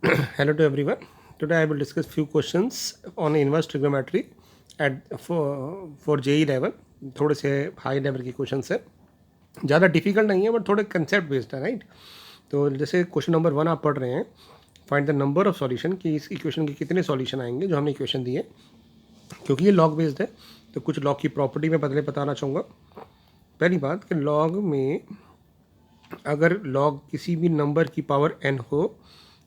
Hello to everyone. Today I will discuss few questions on inverse trigonometry at for JEE level. थोड़े से high level के questions है, ज़्यादा difficult नहीं है बट थोड़े कंसेप्ट बेस्ड है, राइट। तो जैसे क्वेश्चन नंबर 1 आप पढ़ रहे हैं, find the number of solution, कि इस इक्वेशन के कितने सॉल्यूशन आएंगे जो हमने इक्वेशन दी है। क्योंकि ये लॉग बेस्ड है तो कुछ लॉग की प्रॉपर्टी में बदले बताना चाहूँगा। पहली बात कि लॉग में अगर लॉग किसी भी नंबर की पावर n हो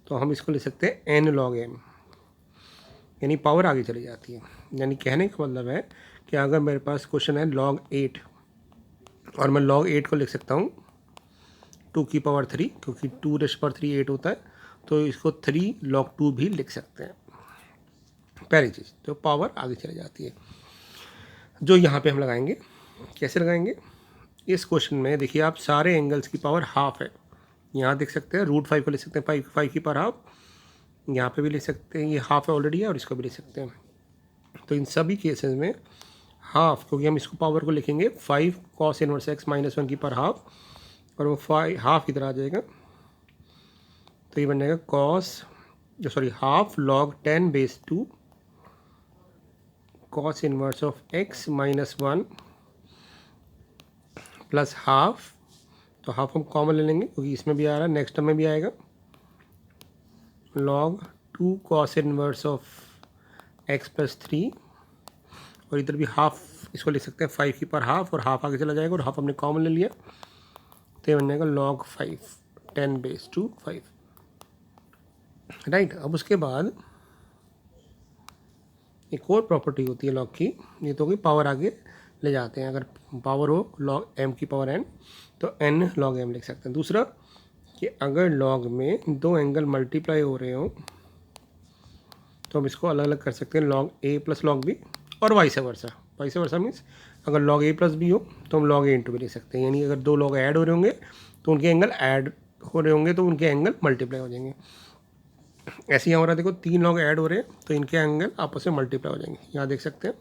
तो हम इसको ले सकते हैं n log m, यानी पावर आगे चली जाती है। यानी कहने का मतलब है कि अगर मेरे पास क्वेश्चन है log 8 और मैं log 8 को लिख सकता हूँ 2 की पावर 3, क्योंकि 2 रेश पर 3 8 होता है, तो इसको 3 log 2 भी लिख सकते हैं। पहली चीज़ तो पावर आगे चली जाती है। जो यहाँ पे हम लगाएंगे, कैसे लगाएंगे, इस क्वेश्चन में देखिए आप सारे एंगल्स की पावर हाफ है। यहाँ देख सकते हैं √5 को लिख सकते हैं 5 की पावर हाफ, यहाँ पे भी लिख सकते हैं, ये हाफ है ऑलरेडी है, और इसको भी लिख सकते हैं। तो इन सभी केसेस में हाफ, क्योंकि हम इसको पावर को लिखेंगे 5 cos इनवर्स x -1 की पावर हाफ, और वो 5 हाफ इधर आ जाएगा, तो ये बन जाएगा half log 10 base 2 cos inverse of x -1 plus half. तो हाफ हम कॉमन ले लेंगे क्योंकि इसमें भी आ रहा है, नेक्स्ट टर्म में भी आएगा, log 2 cos inverse of x plus 3, और इधर भी हाफ इसको लिख सकते हैं 5 की पावर हाफ, और हाफ आगे चला जाएगा और हाफ हमने कॉमन ले लिया, तो ये बन जाएगा log 5 10 बेस 2 5, राइट। अब उसके बाद एक और प्रॉपर्टी होती है लॉग की, ये तो कि पावर आगे ले जाते हैं। अगर पावर हो log m की पावर n तो n log m लिख सकते हैं। दूसरा कि अगर लॉग में दो एंगल मल्टीप्लाई हो रहे हो तो हम इसको अलग अलग कर सकते हैं, log a plus log b, और vice versa. Vice versa means अगर log a प्लस b हो तो हम log a इंटू भी लिख सकते हैं, यानी अगर दो लॉग ऐड हो रहे होंगे तो उनके एंगल ऐड हो रहे होंगे तो उनके एंगल मल्टीप्लाई हो जाएंगे। ऐसे ही हो रहा है, देखो 3 लॉग ऐड हो रहे हैं तो इनके एंगल आपस में मल्टीप्लाई हो जाएंगे, यहाँ देख सकते हैं।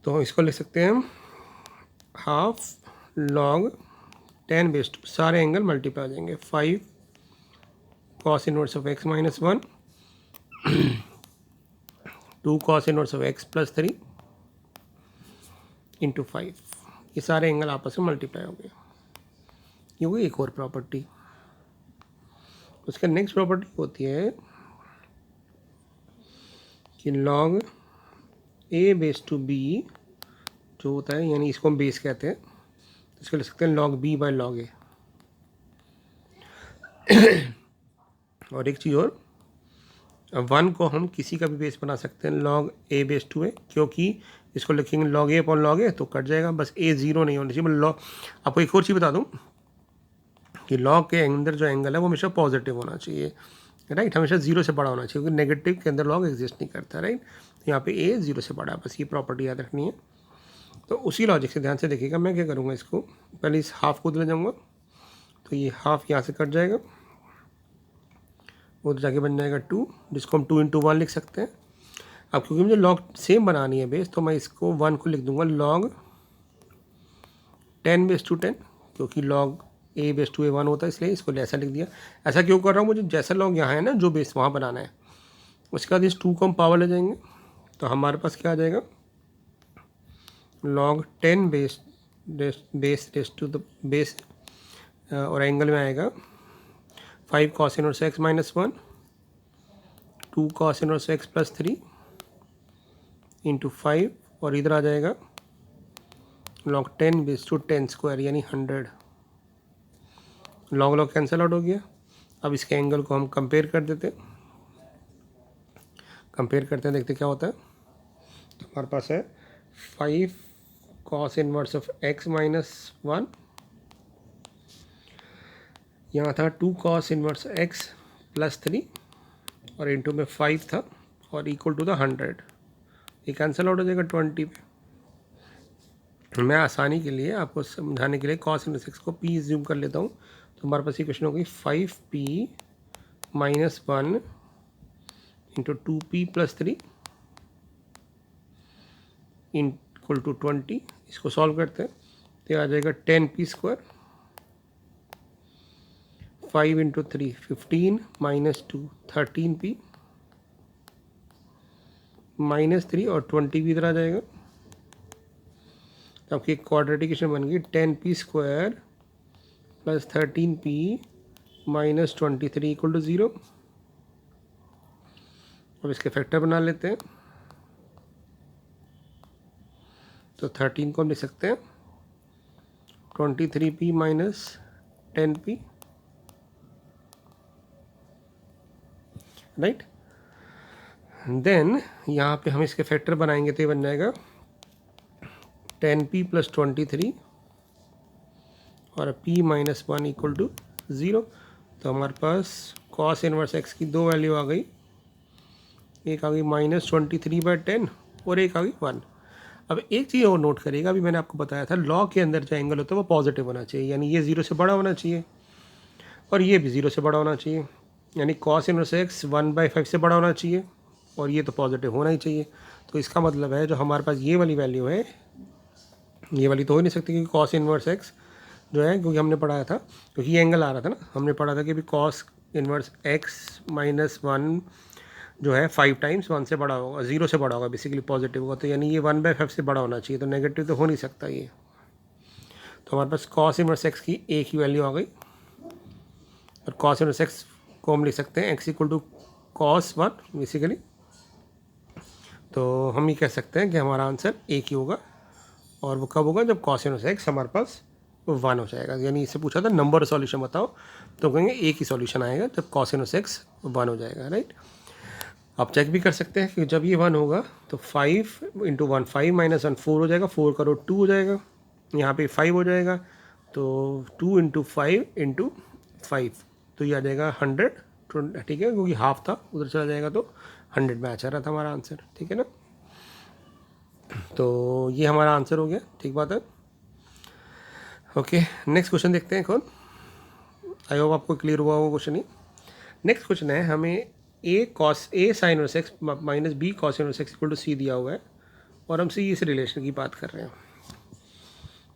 तो इसको लिख सकते हैं हाफ log 10 बेस 2, सारे एंगल मल्टीप्लाई हो जाएंगे, 5 cos inverse of x -1 2 cos inverse of x plus 3 into 5, ये सारे एंगल आपस में मल्टीप्लाई हो गए। ये हुई एक और प्रॉपर्टी। उसका नेक्स्ट प्रॉपर्टी होती है कि log a base to b जो होता है, यानी इसको हम बेस कहते हैं, तो इसको लिख सकते हैं log b by log a। और एक चीज़ और, 1 को हम किसी का भी बेस बना सकते हैं, log a बेस टू है, क्योंकि इसको लिखेंगे log a upon log a तो कट जाएगा, बस a 0 नहीं होना चाहिए। log, आपको एक और चीज़ बता दूं कि log के अंदर जो एंगल है वो हमेशा पॉजिटिव होना चाहिए, राइट, हमेशा 0 से बड़ा होना चाहिए, क्योंकि नेगेटिव के अंदर log एग्जिस्ट नहीं करता, राइट। तो यहाँ पे a 0 से बड़ा है, बस ये प्रॉपर्टी याद रखनी है। तो उसी लॉजिक से ध्यान से देखिएगा, मैं क्या करूँगा, इसको पहले इस हाफ को ले जाऊँगा, तो ये हाफ यहाँ से कट जाएगा, उधर जाके बन जाएगा 2, जिसको हम 2 इंटू 1 लिख सकते हैं। अब क्योंकि मुझे log सेम बनानी है बेस, तो मैं इसको 1 को लिख दूंगा log 10 बेस टू 10, क्योंकि log a base to a 1 होता है, इसलिए इसको ऐसा लिख दिया। ऐसा क्यों कर रहा हूँ, मुझे जैसा log यहाँ है ना जो बेस वहाँ बनाना है। उसके बाद इस 2 को हम पावर ले जाएंगे तो हमारे पास क्या आ जाएगा, log 10 base to the base, और एंगल में आएगा 5 cos inverse x -1 2 cos inverse x plus 3 into 5, और इधर आ जाएगा log 10 बेस टू 10 स्क्वायर, यानी 100। लॉग लॉग कैंसिल आउट हो गया। अब इसके एंगल को हम कंपेयर कर देते हैं, देखते क्या होता है। तो हमारे पास है 5 cos इनवर्स ऑफ x -1, यहाँ था 2 cos इनवर्स x प्लस 3, और इंटू में 5 था, और इक्वल टू द 100। ये कैंसिल आउट हो जाएगा 20 पे। मैं आसानी के लिए आपको समझाने के लिए cos इनवर्स x को p ज्यूम कर लेता हूँ, तो हमारे पास ये क्वेश्चन होगी 5p -1 into 2p plus 3 equal to 20। इसको सॉल्व करते हैं तो आ जाएगा 10p square, 5 into 3 15 minus 2 13p minus 3 और 20 भी इधर आ जाएगा। तो आपकी क्वाड्रेटिक इक्वेशन बन गई 10p square plus 13p minus 23 equal to 0। अब इसके फैक्टर बना लेते हैं। तो 13 को हम लिख सकते हैं 23p minus 10p, right. Then यहाँ पे हम इसके फैक्टर बनाएंगे तो ये बन जाएगा 10p प्लस 23 और p माइनस 1 इक्वल टू 0। तो हमारे पास कॉस इनवर्स x की दो वैल्यू आ गई, एक आ गई -23/10 और एक आ गई 1। अब एक चीज़ और नोट करिएगा, अभी मैंने आपको बताया था लॉग के अंदर जो एंगल होता है वो पॉजिटिव होना चाहिए, यानी ये 0 से बड़ा होना चाहिए और ये भी 0 से बड़ा होना चाहिए, यानी कॉस इनवर्स x 1/5 से बड़ा होना चाहिए और ये तो पॉजिटिव होना ही चाहिए। तो इसका मतलब है जो हमारे पास ये वाली वैल्यू है, ये वाली तो हो नहीं सकती क्योंकि कॉस इनवर्स x जो है, क्योंकि हमने पढ़ाया था, क्योंकि ये एंगल आ रहा था ना, हमने पढ़ा था कि अभी कॉस इनवर्स x माइनस 1 जो है 5 टाइम्स 1 से बड़ा होगा, 0 से बड़ा होगा, बेसिकली पॉजिटिव होगा। तो यानी ये 1/5 से बड़ा होना चाहिए, तो नेगेटिव तो हो नहीं सकता ये। तो हमारे पास कॉस इनवर्स x की एक ही वैल्यू आ गई और कॉस इनवर्स x को हम लिख सकते हैं x equal to cos 1 basically. तो हम ये कह सकते हैं कि हमारा आंसर एक ही होगा और वो कब होगा, जब कॉस इनवर्स x हमारे पास 1 हो जाएगा। यानी इससे पूछा था नंबर सॉल्यूशन बताओ, तो कहेंगे एक ही सॉल्यूशन आएगा जब कॉस इनवर्स x 1 हो जाएगा, राइट। आप चेक भी कर सकते हैं कि जब ये 1 होगा तो 5 इंटू 1 5 माइनस 1 4 हो जाएगा, 4 करो 2 हो जाएगा, यहाँ पे 5 हो जाएगा, तो 2 इंटू 5 इंटू 5 तो ये आ जाएगा 100, ठीक है, क्योंकि हाफ था उधर चला जाएगा तो 100 में आ रहा था हमारा आंसर, ठीक है ना। तो ये हमारा आंसर हो गया, ठीक बात है। ओके, नेक्स्ट क्वेश्चन देखते हैं कौन। आई होप आपको क्लियर हुआ होगा क्वेश्चन ही। नेक्स्ट क्वेश्चन है, हमें a sine inverse x minus b cos inverse x equal to c दिया हुआ है और हमसे इस रिलेशन की बात कर रहे हैं।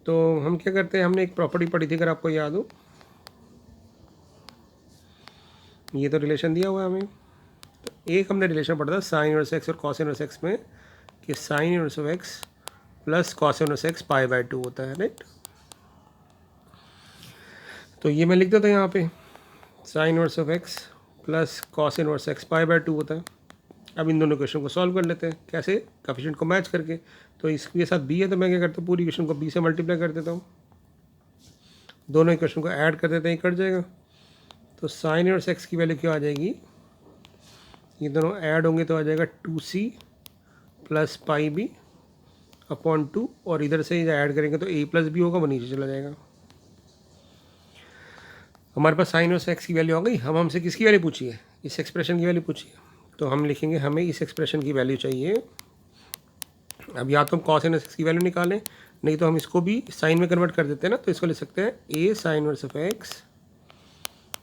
तो हम क्या करते हैं, हमने एक प्रॉपर्टी पढ़ी थी अगर आपको याद हो, ये तो रिलेशन दिया हुआ है हमें। तो एक हमने रिलेशन पढ़ा था साइन इनवर्स x और कॉस इनवर्स x में कि sign inverse of x plus cos inverse x π/2 होता है, राइट। तो ये मैं लिख देता हूँ यहाँ पे, sine inverse of x plus cos inverse x π/2 होता है। अब इन दोनों क्वेश्चन को सॉल्व कर लेते हैं, कैसे, कोएफिशिएंट को मैच करके। तो इसके साथ b है तो मैं क्या करता हूँ, पूरी इक्वेशन को b से मल्टीप्लाई कर देता हूँ, दोनों इक्वेशन को ऐड कर देते हैं, कट जाएगा। तो साइन इनवर्स x की वैल्यू क्या आ जाएगी, ये दोनों ऐड होंगे तो आ जाएगा 2c प्लस πb अपॉन 2 और इधर से ऐड करेंगे तो a प्लस b होगा, वो नीचे चला जाएगा। हमारे पास साइन इनवर्स x की वैल्यू आ गई। हम हमसे किसकी वैल्यू पूछी है, इस एक्सप्रेशन की वैल्यू पूछी है, तो हम लिखेंगे हमें इस एक्सप्रेशन की वैल्यू चाहिए। अब या तो हम कॉस इनवर्स x की वैल्यू निकालें, नहीं तो हम इसको भी साइन में कन्वर्ट कर देते हैं ना, तो इसको लिख सकते हैं a sine inverse of x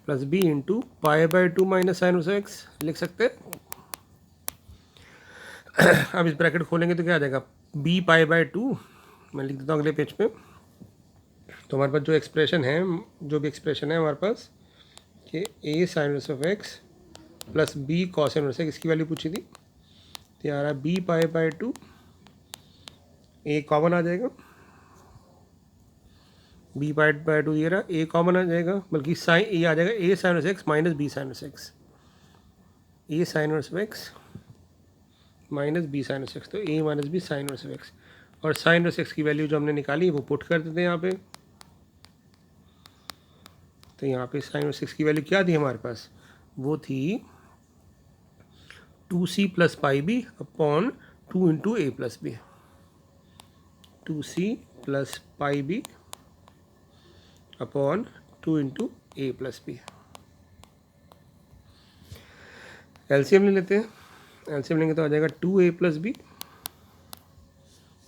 plus b into π/2 minus sine inverse x लिख सकते हैं। अब इस ब्रैकेट खोलेंगे तो क्या आ जाएगा, b π/2, मैं लिख देता हूँ अगले पेज पे। तो हमारे पास जो एक्सप्रेशन है, जो भी एक्सप्रेशन है हमारे पास कि a sine inverse of x plus b cos inverse x, इसकी वैल्यू पूछी थी, तो आ रहा है b π/2, a कॉमन आ जाएगा, b π/2 ये रहा, a कॉमन आ जाएगा, बल्कि साइन ए आ जाएगा a sine inverse x minus b sign inverse x, a sine inverse x minus b sign inverse x, तो a minus b sign inverse x। और sign inverse x की value जो हमने निकाली वो पुट कर देते हैं यहाँ पे। तो यहाँ पे साइन इनवर्स x की वैल्यू क्या थी हमारे पास, वो थी 2c plus πb upon 2 into a plus B, 2c plus πb upon 2 into a plus B. LCM ले लेते हैं, एलसीएम लेंगे तो आ जाएगा 2a प्लस बी,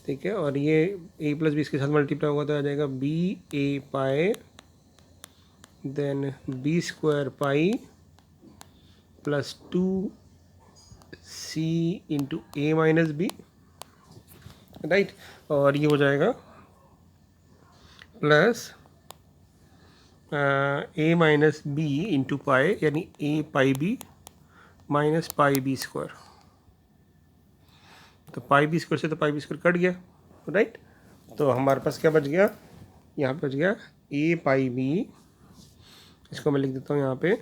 ठीक है, और ये a प्लस बी इसके साथ मल्टीप्लाई होगा तो आ जाएगा ba pi then b square pi plus 2c into a minus b, right. और ये हो जाएगा plus a minus b into pi, यानी a pi b minus pi b square. तो पाई बी स्क्वायर से तो पाई बी स्क्वायर कट गया, right. तो हमारे पास क्या बच गया, यहाँ पे बच गया ए पाई बी, इसको मैं लिख देता हूँ यहाँ पे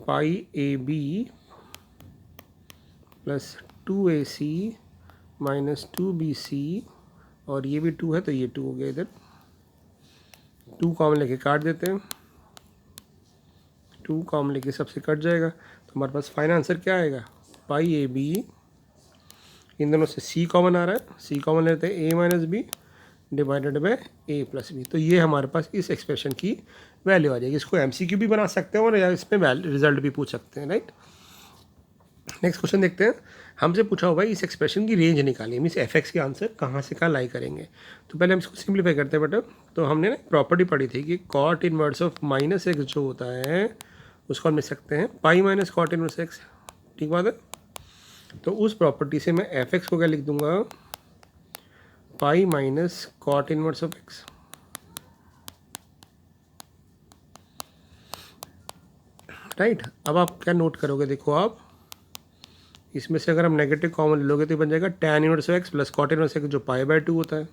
pi a b plus 2ac minus 2bc, और ये भी 2 है तो ये 2 हो गया, इधर 2 कॉमन लेके काट देते हैं, 2 कॉमन लेके सबसे कट जाएगा। तो हमारे पास फाइनल आंसर क्या आएगा, पाई ए बी, इन दोनों से c कॉमन आ रहा है, c कॉमन लेते हैं a minus B divided by a plus B. तो ये हमारे पास इस एक्सप्रेशन की वैल्यू आ जाएगी। इसको MCQ भी बना सकते हैं और या इसमें रिजल्ट भी पूछ सकते हैं, राइट। नेक्स्ट क्वेश्चन देखते हैं। हमसे पूछा होगा इस एक्सप्रेशन की रेंज निकालिए, मीन्स fx के आंसर कहाँ से कहाँ लाई करेंगे। तो पहले हम इसको सिंप्लीफाई करते हैं बेटा। तो हमने ना प्रॉपर्टी पढ़ी थी कि cot inverse of minus x जो होता है उसको हम लिख सकते हैं pi minus cot inverse x, ठीक बात है। तो उस प्रॉपर्टी से मैं fx को क्या लिख दूंगा, pi minus cot inverse of x, right. अब आप क्या नोट करोगे, देखो आप इसमें से अगर हम नेगेटिव कॉमन ले लोगे तो बन जाएगा tan inverse of x plus cot inverse x जो पाई बाय 2 होता है।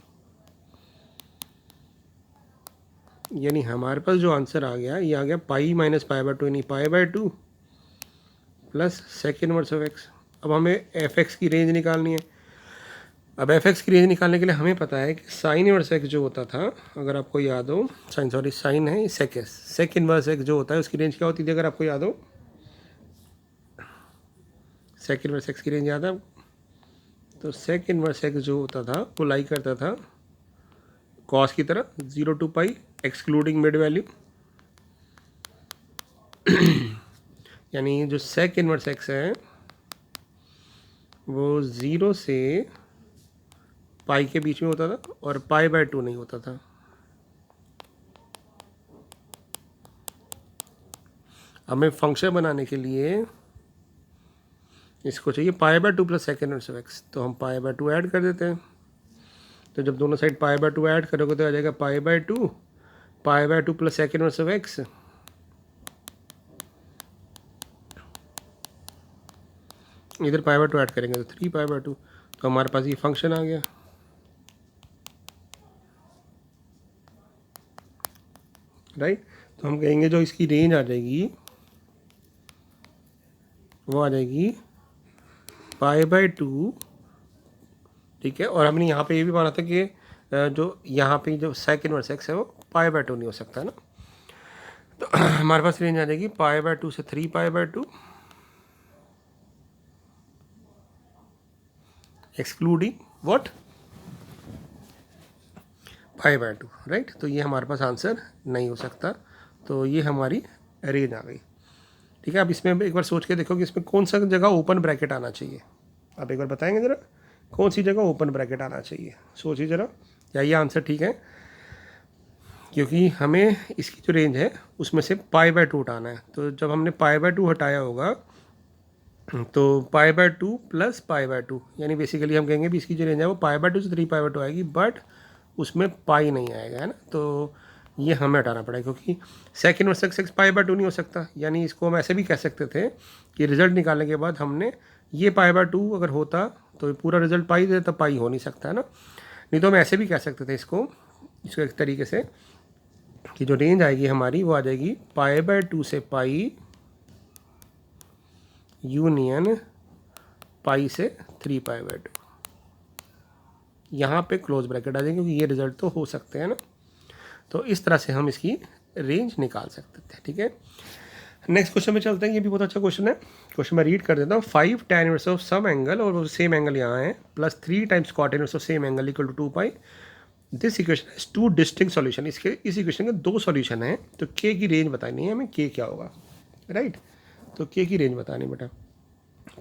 यानी हमारे पास जो आंसर आ गया ये आ गया पाई माइनस पाई बाय 2, यानी pi by 2 plus second inverse of x. अब हमें fx की रेंज निकालनी है। अब fx की रेंज निकालने के लिए हमें पता है कि साइन इनवर्स एक्स जो होता था, अगर आपको याद हो, साइन है सेक इनवर्स एक्स जो होता है उसकी रेंज क्या होती थी, अगर आपको याद हो, सेक इनवर्स एक्स की रेंज याद है। तो सेक इनवर्स एक्स जो होता था वो लाई करता था कॉस की तरह 0 to pi excluding mid value. यानी जो सेक इनवर्स एक्स है वो 0 से पाई के बीच में होता था और पाई बाय 2 नहीं होता था। हमें फंक्शन बनाने के लिए इसको चाहिए pi by 2 plus second inverse of x, तो हम पाई बाय 2 ऐड कर देते हैं। तो जब दोनों साइड पाई बाय 2 ऐड करोगे तो आ जाएगा pi by 2 plus second inverse of x, इधर पाई बाय 2 ऐड करेंगे तो 3 पाई बाय 2। तो हमारे पास ये फंक्शन आ गया, राइट। तो हम कहेंगे जो इसकी रेंज आ जाएगी वो आ जाएगी पाई बाय 2, ठीक है। और हमने यहाँ पे ये भी माना था कि जो यहाँ पे जो सेक इनवर्स एक्स है वो पाई बाय 2 नहीं हो सकता ना। तो हमारे पास रेंज आ जाएगी पाई बाय 2 से 3 pi by 2 excluding what, pi by 2, right. तो ये हमारे पास आंसर नहीं हो सकता। तो ये हमारी रेंज आ गई, ठीक है। अब इसमें एक बार सोच के देखो कि इसमें कौन सा जगह ओपन ब्रैकेट आना चाहिए। आप एक बार बताएंगे ज़रा कौन सी जगह ओपन ब्रैकेट आना चाहिए, सोचिए ज़रा। या ये आंसर ठीक है, क्योंकि हमें इसकी जो रेंज है उसमें से पाई बाय 2 हटाना है। तो जब हमने पाई बाय 2 हटाया होगा तो pi by 2 plus pi by 2, यानी बेसिकली हम कहेंगे भी इसकी जो रेंज है वो पाई बाय 2 से 3 पाई बाय 2 आएगी, बट उसमें पाई नहीं आएगा, है ना। तो ये हमें हटाना पड़ेगा क्योंकि second inverse x pi by 2 नहीं हो सकता। यानी इसको हम ऐसे भी कह सकते थे कि रिजल्ट निकालने के बाद हमने ये पाई बाय 2 अगर होता तो पूरा रिजल्ट पाई दे, तो पाई हो नहीं सकता, है ना। नहीं तो हम ऐसे भी कह सकते थे इसको एक तरीके से कि जो रेंज आएगी हमारी वो आ जाएगी पाई बाय 2 से पाई यूनियन पाई से 3 पाई बाय 2। यहाँ पे क्लोज ब्रैकेट आ जाएगी क्योंकि ये रिजल्ट तो हो सकते हैं ना। तो इस तरह से हम इसकी रेंज निकाल सकते थे, ठीक है। नेक्स्ट क्वेश्चन में चलते हैं। ये भी बहुत अच्छा क्वेश्चन है। क्वेश्चन मैं रीड कर देता हूँ। 5 tan inverse of some angle, और सेम एंगल यहाँ है, plus 3 times cot inverse of same angle equal to 2 pi. This equation has 2 distinct solution. इस इक्वेशन के 2 सॉल्यूशन हैं। तो के की रेंज बतानी है हमें, के क्या होगा, राइट। तो के की रेंज बतानी बेटा।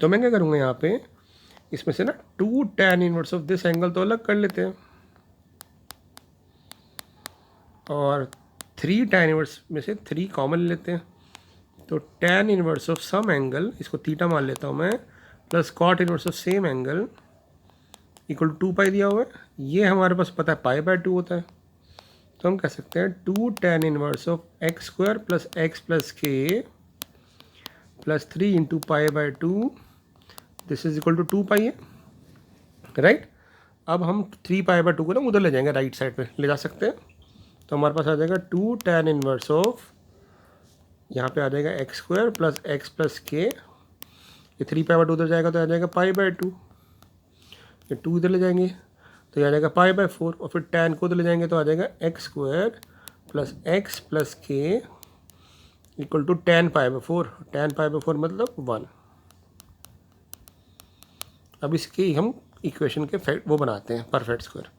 तो मैं क्या करूँगा यहाँ पे इसमें से ना 2 tan inverse of this angle तो अलग कर लेते हैं, और 3 tan इनवर्स में से 3 कॉमन लेते हैं। तो tan inverse of some angle, इसको थीटा मान लेता हूँ मैं, plus cot inverse of same angle equal to 2 pi दिया हुआ है। ये हमारे पास पता है पाई बाय 2 होता है। तो हम कह सकते हैं 2 tan inverse of x square plus x plus k plus 3 into pi by 2 this is equal to 2 pi है, राइट। अब हम 3 पाई बाई 2 को ना उधर ले जाएंगे, राइट साइड पे ले जा सकते हैं। तो हमारे पास आ जाएगा 2 tan इनवर्स ऑफ, यहाँ पे आ जाएगा x square plus x plus के, ये 3 पाई बाई 2 उधर जाएगा तो आ जाएगा पाई बाई 2, ये 2 इधर ले जाएंगे तो ये आ जाएगा पाई बाई 4, और फिर tan को उधर ले जाएंगे तो आ जाएगा x square plus K equal to tan pi by 4, tan pi by 4 मतलब 1। अब इसकी हम इक्वेशन के वो बनाते हैं परफेक्ट स्क्वायर।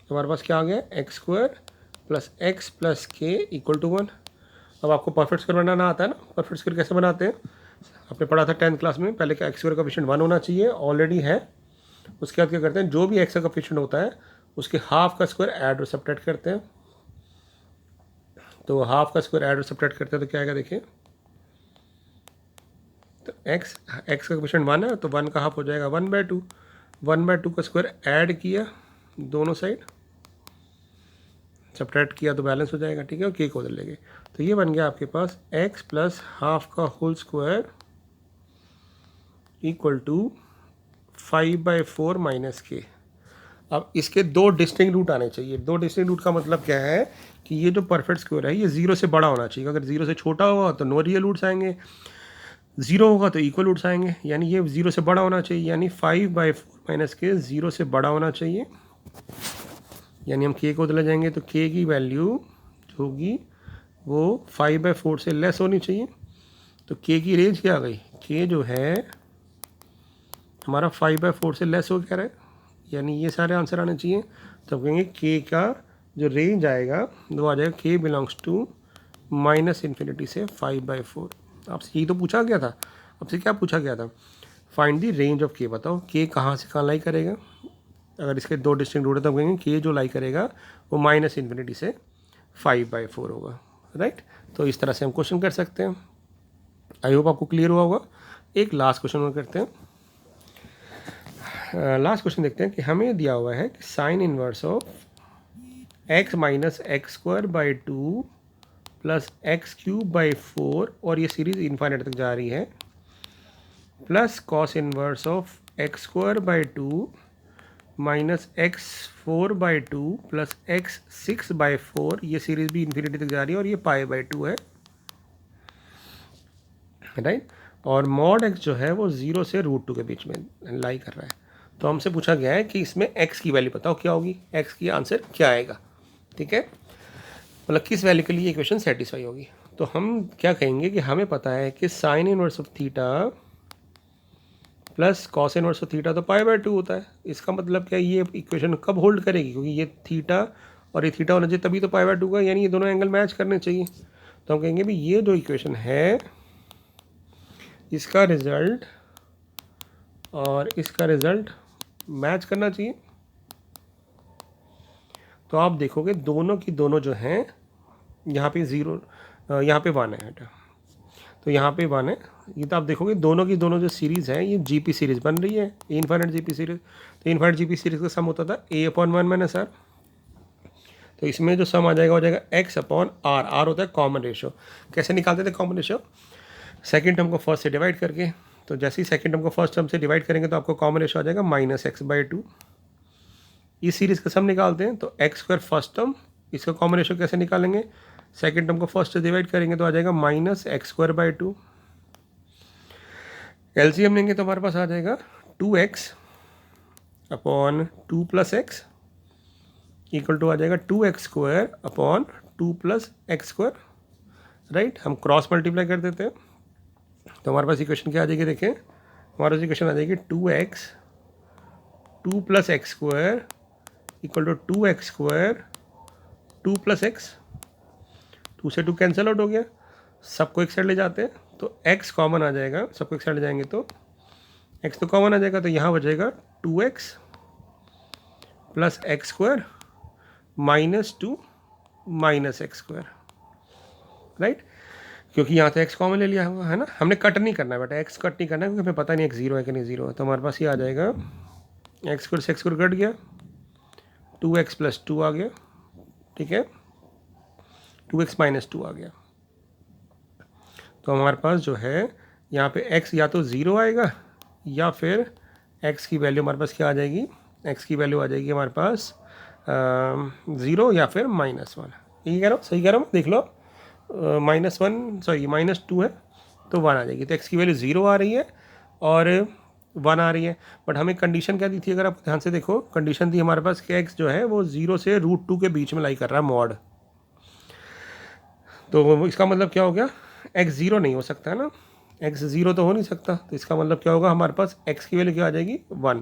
तो हमारे पास क्या आ गया, x square plus K equal to 1। अब आपको परफेक्ट स्क्वायर बनाना आता है ना, परफेक्ट स्क्वायर कैसे बनाते हैं, आपने पढ़ा था 10th क्लास में, पहले का एक्स स्क्वायर का कोएफिशिएंट 1 होना चाहिए, ऑलरेडी है। उसके बाद क्या करते हैं, जो भी एक्स का कोएफिशिएंट होता है उसके हाफ का स्क्वायर ऐड और सब्ट्रैक्ट करते हैं। तो हाफ का स्क्वायर ऐड और सब्ट्रैक्ट करते हैं तो क्या आएगा देखिए, तो एक्स का कोएफिशिएंट 1 है तो 1 का हाफ हो जाएगा 1/2, 1/2 का स्क्वायर ऐड किया दोनों साइड, सब्ट्रैक्ट किया तो बैलेंस हो जाएगा, ठीक है, और के को उधर ले गए। तो ये बन गया आपके पास एक्स प्लस हाफ का whole square equal to 5/4 minus K. अब इसके दो डिस्टिंक्ट रूट आने चाहिए। दो डिस्टिंक्ट रूट का मतलब क्या है कि ये जो परफेक्ट स्क्वायर है ये 0 से बड़ा होना चाहिए। अगर 0 से छोटा होगा तो नो रियल रूट्स आएंगे, 0 होगा तो इक्वल रूट्स आएंगे, यानी ये 0 से बड़ा होना चाहिए, यानी 5/4 माइनस के 0 से बड़ा होना चाहिए। यानी हम के को उधर ले जाएंगे तो के की वैल्यू जो होगी वो 5/4 से लेस होनी चाहिए। तो के की रेंज क्या आ गई, के जो है हमारा 5/4 से लेस हो क्या रहा है, यानी ये सारे आंसर आने चाहिए। तो हम कहेंगे के का जो रेंज आएगा वो आ जाएगा के बिलोंग्स टू -∞ से 5/4। आपसे यही तो पूछा गया था, आपसे क्या पूछा गया था, फाइंड दी रेंज ऑफ के। बताओ के कहाँ से कहाँ लाई करेगा। अगर इसके दो डिस्टिंक्ट रूट है तो हम कहेंगे के जो लाई करेगा वो -∞ से 5/4 होगा, राइट। तो इस तरह से हम क्वेश्चन कर सकते हैं। आई होप आपको क्लियर हुआ होगा। एक लास्ट क्वेश्चन और करते हैं। लास्ट क्वेश्चन देखते हैं कि हमें दिया हुआ है कि sign inverse of x minus x square by 2 plus x cube by 4, और ये सीरीज इनफाइनाइट तक जा रही है, plus cos inverse of x square by 2 minus x 4/2 plus x 6/4, ये सीरीज भी इन्फिनिटी तक जा रही है और ये π/2 है, राइट। और मॉड एक्स जो है वो 0 से √2 के बीच में लाई कर रहा है। तो हमसे पूछा गया है कि इसमें x की वैल्यू बताओ क्या होगी, x की आंसर क्या आएगा, ठीक है, मतलब किस वैल्यू के लिए इक्वेशन सेटिस्फाई होगी। तो हम क्या कहेंगे कि हमें पता है कि sign inverse of theta plus cos inverse of theta तो π/2 होता है। इसका मतलब क्या, ये इक्वेशन कब होल्ड करेगी, क्योंकि ये थीटा और ये थीटा होना चाहिए तभी तो π/2 का, यानी ये दोनों एंगल मैच करने चाहिए। तो हम कहेंगे भी ये जो इक्वेशन है इसका रिजल्ट और इसका रिजल्ट मैच करना चाहिए। तो आप देखोगे दोनों की दोनों जो हैं, यहाँ पे 0 यहाँ पे 1 है, तो यहाँ पे 1 है, ये तो आप देखोगे दोनों की दोनों जो सीरीज़ है ये जीपी सीरीज़ बन रही है, इनफाइनाइट जीपी सीरीज़। तो इनफाइनाइट जीपी सीरीज़ का सम होता था a/1 - r। तो इसमें जो सम आ जाएगा हो जाएगा x/r, r होता है कॉमन रेशियो। कैसे निकालते थे कॉमन रेशियो, सेकेंड टर्म को फर्स्ट से डिवाइड करके। तो जैसे ही सेकेंड टर्म को फर्स्ट टर्म से डिवाइड करेंगे तो आपको कॉमन रेशियो आ जाएगा -x/2। इस सीरीज़ का सम निकालते हैं तो x² फर्स्ट टर्म, इसका कॉमन रेशियो कैसे निकालेंगे, सेकेंड टर्म को फर्स्ट से डिवाइड करेंगे तो आ जाएगा -x²/2। एलसीएम लेंगे तो हमारे पास आ जाएगा 2x/2 + x इक्वल टू आ जाएगा 2x² / 2 + x², राइट। हम क्रॉस मल्टीप्लाई कर देते हैं तो हमारे पास इक्वेशन क्या आ जाएगी, देखें हमारे पास इक्वेशन आ जाएगी 2x 2 + x² equal to 2x² 2 + x। 2 से 2 कैंसिल आउट हो गया, सबको एक साइड ले जाते हैं तो x कॉमन आ जाएगा, सबको एक साइड ले जाएंगे तो x तो कॉमन आ जाएगा, तो यहाँ बचेगा 2x + x²- 2 - x², राइट। क्योंकि यहाँ से x कॉमन ले लिया हुआ है ना, हमने कट नहीं करना है बेटा, x कट नहीं करना है क्योंकि हमें पता नहीं x 0 है कि नहीं 0 है। तो हमारे पास ये आ जाएगा x² से x² कट गया, 2x + 2 आ गया, ठीक है। 2x-2 आ गया। तो हमारे पास जो है यहाँ पे x या तो 0 आएगा या फिर x की वैल्यू हमारे पास क्या आ जाएगी, x की वैल्यू आ जाएगी हमारे पास 0 या फिर -1। यही कह रहा हूँ, सही कह रहा हूँ, देख लो, -1 सॉरी -2 है तो 1 आ जाएगी। तो x की वैल्यू 0 आ रही है और 1 आ रही है। बट हमें कंडीशन क्या दी थी, अगर आप ध्यान से देखो, कंडीशन थी हमारे पास कि x जो है वो 0 से √2 के बीच में लाई कर रहा है मॉड। तो इसका मतलब क्या हो गया, x 0 नहीं हो सकता है ना, x 0 तो हो नहीं सकता। तो इसका मतलब क्या होगा, हमारे पास x की वैल्यू क्या आ जाएगी 1।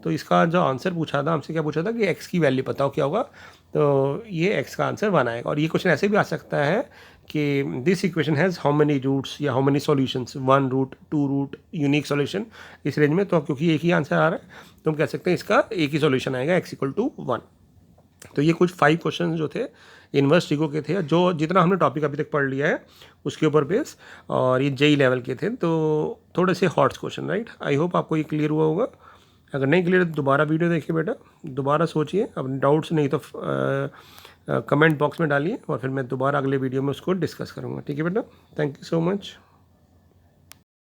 तो इसका जो आंसर पूछा था हमसे, क्या पूछा था कि x की वैल्यू बताओ क्या होगा, तो ये x का आंसर 1 आएगा। और ये क्वेश्चन ऐसे भी आ सकता है कि this equation has how many roots या how many solutions, 1 root, 2 root, unique solution, इस रेंज में। तो क्योंकि एक ही आंसर आ रहा है तो हम कह सकते हैं इसका एक ही सॉल्यूशन आएगा, x = 1। तो ये कुछ 5 क्वेश्चन जो थे इन्वर्स ट्रिगो के थे, जो जितना हमने टॉपिक अभी तक पढ़ लिया है उसके ऊपर बेस, और ये जेई लेवल के थे, तो थोड़े से hot question, right. I hope आपको ये क्लियर हुआ होगा। अगर नहीं क्लियर तो दोबारा वीडियो देखिए बेटा, दोबारा सोचिए, अपने डाउट्स नहीं तो कमेंट बॉक्स में डालिए और फिर मैं दोबारा अगले वीडियो में उसको डिस्कस करूँगा। ठीक है बेटा, थैंक यू सो मच।